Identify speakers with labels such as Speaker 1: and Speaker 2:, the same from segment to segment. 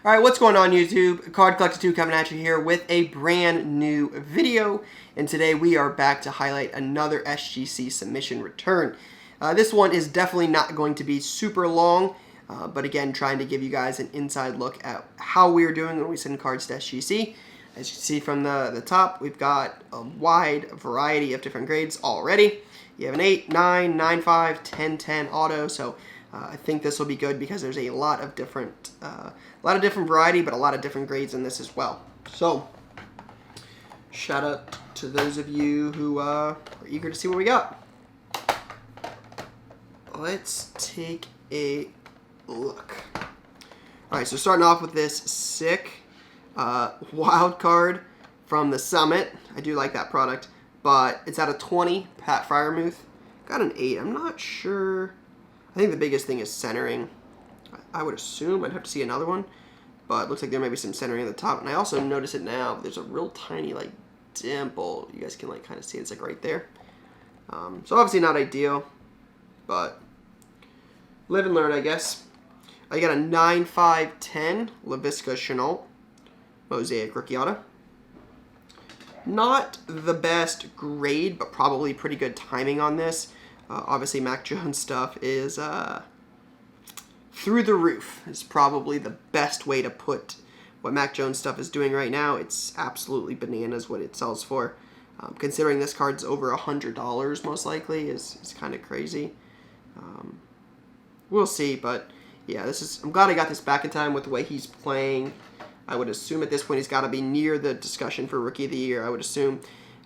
Speaker 1: Alright, what's going on YouTube? Card Collector 2 coming at you here with a brand new video. And today we are back to highlight another SGC submission return. This one is definitely not going to be super long, but again, trying to give you guys an inside look at how we're doing when we send cards to SGC. As you can see from the top, we've got a wide variety of different grades already. You have an 8, 9, 9.5, 10, 10 auto, so I think this will be good because there's a lot of different variety, but a lot of different grades in this as well. So, shout out to those of you who are eager to see what we got. Let's take a look. All right, so starting off with this sick wild card from the Summit. I do like that product, but it's out of 20. Pat Freiermuth got an 8. I'm not sure. I think the biggest thing is centering. I would assume I'd have to see another one, but it looks like there may be some centering at the top. And I also notice it now. There's a real tiny like dimple. You guys can like kind of see it's like right there. So obviously not ideal, but live and learn, I guess. I got a 9.5/10 Laviska Shenault Mosaic Rookie Auto. Not the best grade, but probably pretty good timing on this. Obviously, Mac Jones stuff is through the roof. Is probably the best way to put what Mac Jones stuff is doing right now. It's absolutely bananas what it sells for. Considering this card's over $100 most likely is kind of crazy. We'll see, but yeah, I'm glad I got this back in time with the way he's playing. I would assume at this point he's got to be near the discussion for Rookie of the Year. I would assume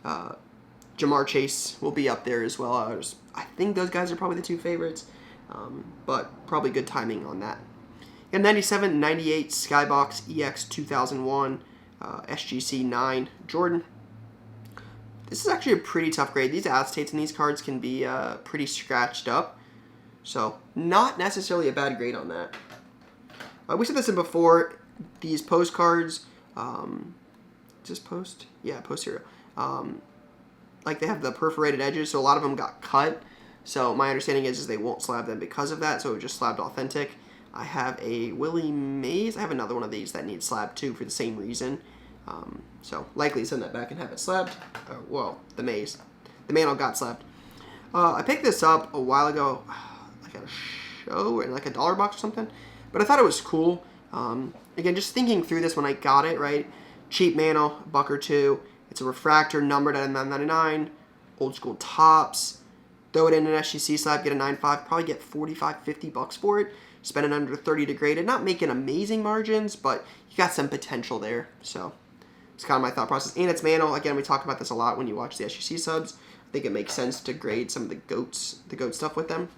Speaker 1: Ja'Marr Chase will be up there as well. I think those guys are probably the two favorites, but probably good timing on that. And 97, 98 Skybox EX 2001 SGC 9 Jordan. This is actually a pretty tough grade. These acetates in these cards can be pretty scratched up, so not necessarily a bad grade on that. We said this in before. These postcards, just post? Yeah, post hero. Like they have the perforated edges, so a lot of them got cut. So my understanding is they won't slab them because of that, so it just slabbed authentic. I have a Willie Mays. I have another one of these that needs slabbed too for the same reason. So likely send that back and have it slabbed. Well, the Mays. The Mantle got slabbed. I picked this up a while ago, like at a show in like a dollar box or something, but I thought it was cool. Again, just thinking through this when I got it, right? Cheap Mantle, $1 or $2. It's a refractor numbered at a 9.99. Old school tops. Throw it in an SGC slab, get a 9.5. Probably get $45, $50 for it. Spend it under 30 to grade it. Not making amazing margins, but you got some potential there. So it's kind of my thought process. And it's Mantle. Again, we talk about this a lot when you watch the SGC subs. I think it makes sense to grade some of the GOAT stuff with them.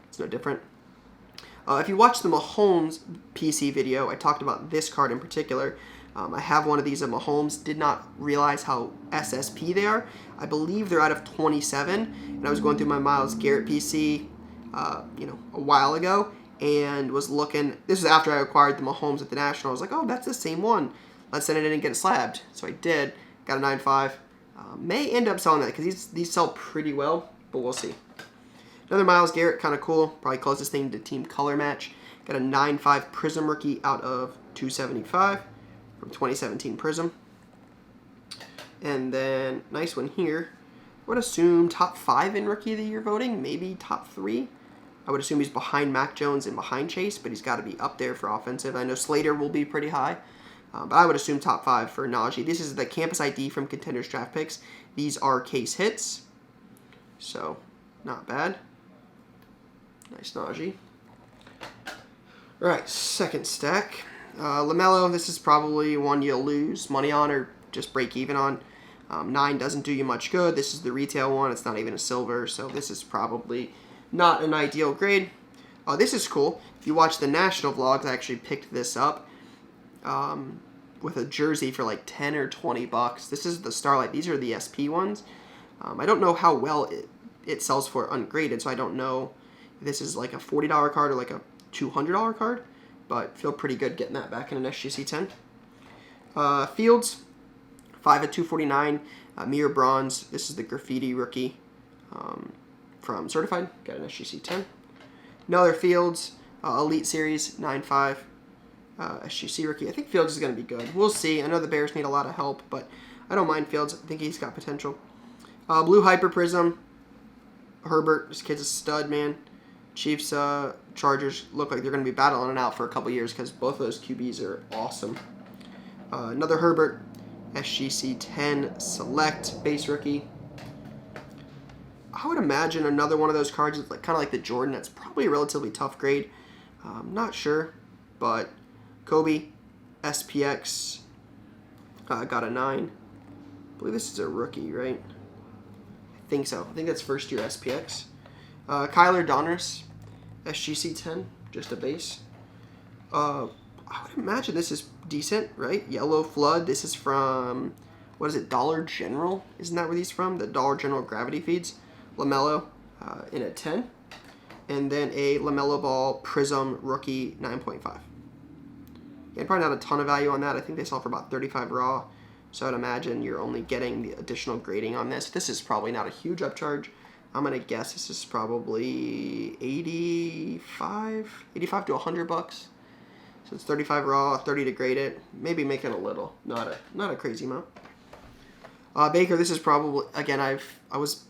Speaker 1: It's no different. If you watch the Mahomes PC video, I talked about this card in particular. I have one of these of Mahomes. Did not realize how SSP they are. I believe they're out of 27. And I was going through my Myles Garrett PC, a while ago, and was looking. This was after I acquired the Mahomes at the National. I was like, oh, that's the same one. Let's send it in and get it slabbed. So I did. Got a 9.5. May end up selling that because these sell pretty well, but we'll see. Another Myles Garrett, kind of cool. Probably closest thing to Team Color Match. Got a 9.5 Prism Rookie out of 275 from 2017 Prism. And then, nice one here. I would assume top 5 in Rookie of the Year voting. Maybe top 3. I would assume he's behind Mac Jones and behind Chase, but he's got to be up there for offensive. I know Slater will be pretty high. But I would assume top 5 for Najee. This is the Campus ID from Contenders Draft Picks. These are case hits. So, not bad. Nice Najee. Alright, second stack. LaMelo, this is probably one you'll lose money on or just break even on. 9 doesn't do you much good. This is the retail one. It's not even a silver, so this is probably not an ideal grade. This is cool. If you watch the National vlogs, I actually picked this up with a jersey for like 10 or 20 bucks. This is the Starlight. These are the SP ones. I don't know how well it sells for ungraded, so I don't know if this is like a $40 card or like a $200 card, but feel pretty good getting that back in an SGC 10. Fields, 5 at 249, Mirror Bronze. This is the Graffiti Rookie from Certified. Got an SGC 10. Another Fields, Elite Series, 9.5. SGC rookie. I think Fields is going to be good. We'll see. I know the Bears need a lot of help, but I don't mind Fields. I think he's got potential. Blue Hyper Prism. Herbert. This kid's a stud, man. Chiefs, Chargers look like they're going to be battling it out for a couple years because both of those QBs are awesome. Another Herbert. SGC 10 Select base rookie. I would imagine another one of those cards is kind of like the Jordan. That's probably a relatively tough grade. I'm not sure, but Kobe SPX got a 9. I believe this is a rookie, right? I think so. I think that's first year SPX. Kyler Donruss SGC 10, just a base. I would imagine this is decent, right? Yellow Flood. This is from, what is it, Dollar General? Isn't that where these from? The Dollar General Gravity Feeds. LaMelo in a 10. And then a LaMelo Ball Prism Rookie 9.5. Yeah, probably not a ton of value on that. I think they sell for about 35 raw. So I'd imagine you're only getting the additional grading on this. This is probably not a huge upcharge. I'm going to guess this is probably 85 to $100. So it's 35 raw, 30 to grade it. Maybe make it a little. Not a crazy amount. Baker, this is probably, again, I was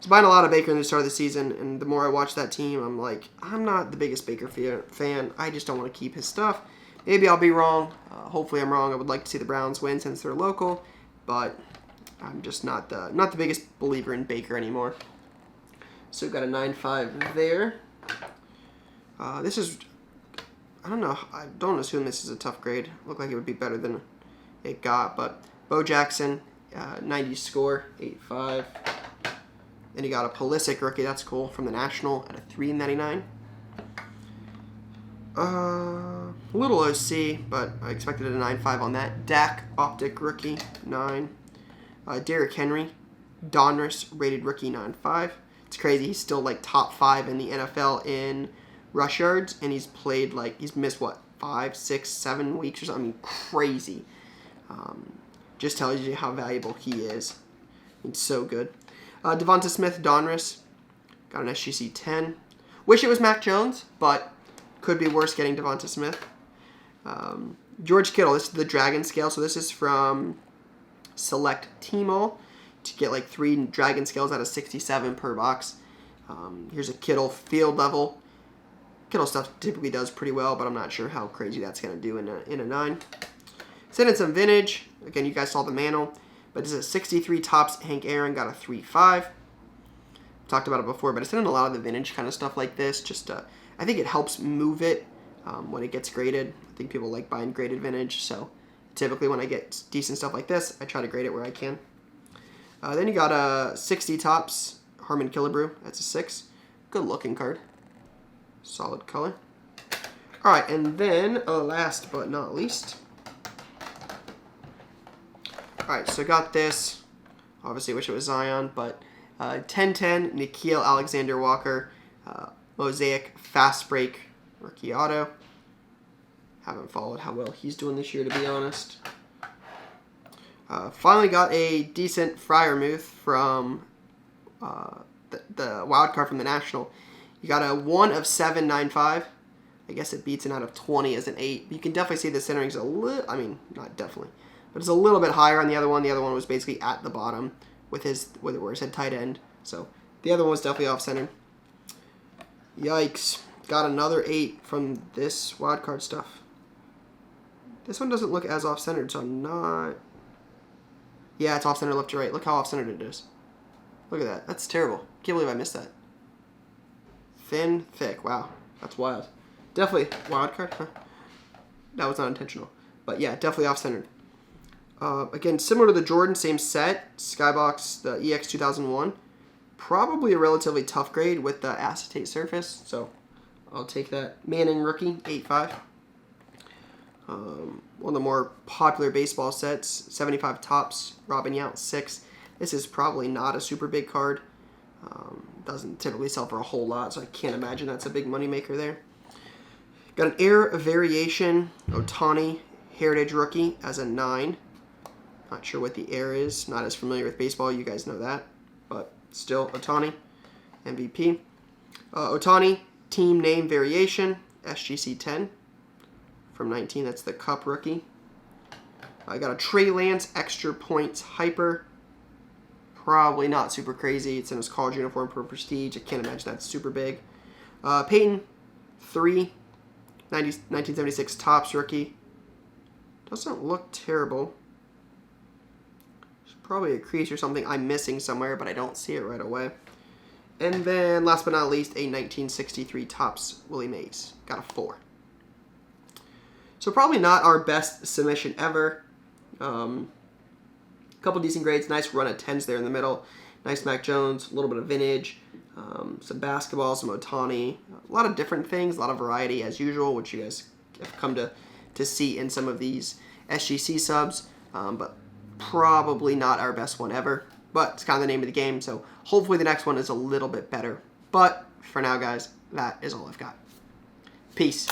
Speaker 1: buying a lot of Baker in the start of the season, and the more I watch that team, I'm like, I'm not the biggest Baker fan. I just don't want to keep his stuff. Maybe I'll be wrong. Hopefully I'm wrong. I would like to see the Browns win since they're local, but I'm just not the biggest believer in Baker anymore. So we've got a 9.5 there. This is, I don't know. I don't assume this is a tough grade. Looked like it would be better than it got, but Bo Jackson, 90 score, 8.5. Then you got a Pulisic rookie, that's cool, from the National at a 3.99. A little OC, but I expected a 9.5 on that. Dak Optic rookie, 9. Derrick Henry, Donruss rated rookie, 9.5. It's crazy, he's still like top 5 in the NFL in rush yards, and he's played like, he's missed what, 5, 6, 7 weeks or something. I mean, crazy. Just tells you how valuable he is. It's so good. Devonta Smith, Donruss, got an SGC 10. Wish it was Mac Jones, but could be worse getting Devonta Smith. George Kittle, this is the Dragon Scale, so this is from Select Tmall to get like 3 Dragon Scales out of 67 per box. Here's a Kittle field level. Kittle stuff typically does pretty well, but I'm not sure how crazy that's going to do in a 9. Send in some vintage. Again, you guys saw the Mantle. But this is a 63 Topps Hank Aaron, got a 3.5. Talked about it before, but I sent in a lot of the vintage kind of stuff like this. Just, I think it helps move it when it gets graded. I think people like buying graded vintage, so typically when I get decent stuff like this, I try to grade it where I can. Then you got a 60 Topps Harmon Killebrew. That's a 6. Good looking card. Solid color. All right, and then last but not least. Alright, so got this. Obviously, wish it was Zion, but 10-10 Nickeil Alexander-Walker Mosaic Fast Break rookie auto. Haven't followed how well he's doing this year, to be honest. Finally got a decent Freiermuth from the wild card from the National. You got a 1 of 7.95. I guess it beats an out of 20 as an 8. You can definitely see the centering's a little, I mean, not definitely, but it's a little bit higher on the other one. The other one was basically at the bottom with where it said tight end. So the other one was definitely off-centered. Yikes. Got another 8 from this wildcard stuff. This one doesn't look as off-centered, so I'm not... Yeah, it's off-centered left to right. Look how off-centered it is. Look at that. That's terrible. Can't believe I missed that. Thin, thick. Wow. That's wild. Definitely wildcard, huh? That was not intentional. But yeah, definitely off-centered. Again, similar to the Jordan, same set, Skybox, the EX 2001. Probably a relatively tough grade with the acetate surface, so I'll take that. Manning rookie, 8.5. One of the more popular baseball sets, 75 Topps, Robin Yount, 6. This is probably not a super big card. Doesn't typically sell for a whole lot, so I can't imagine that's a big moneymaker there. Got an Air Variation Ohtani Heritage rookie as a 9. Not sure what the Air is. Not as familiar with baseball. You guys know that. But still, Ohtani, MVP. Ohtani Team Name Variation, SGC 10. from 19. That's the Cup rookie. I got a Trey Lance extra points hyper. Probably not super crazy. It's in his college uniform for prestige. I can't imagine that's super big. Peyton, 3. 1976 Topps rookie. Doesn't look terrible. There's probably a crease or something I'm missing somewhere, but I don't see it right away. And then, last but not least, a 1963 Topps Willie Mays. Got a 4. So probably not our best submission ever. Couple decent grades. Nice run of 10s there in the middle. Nice Mac Jones. A little bit of vintage. Some basketball. Some Ohtani. A lot of different things. A lot of variety as usual, which you guys have come to see in some of these SGC subs. But probably not our best one ever. But it's kind of the name of the game. So hopefully the next one is a little bit better. But for now, guys, that is all I've got. Peace.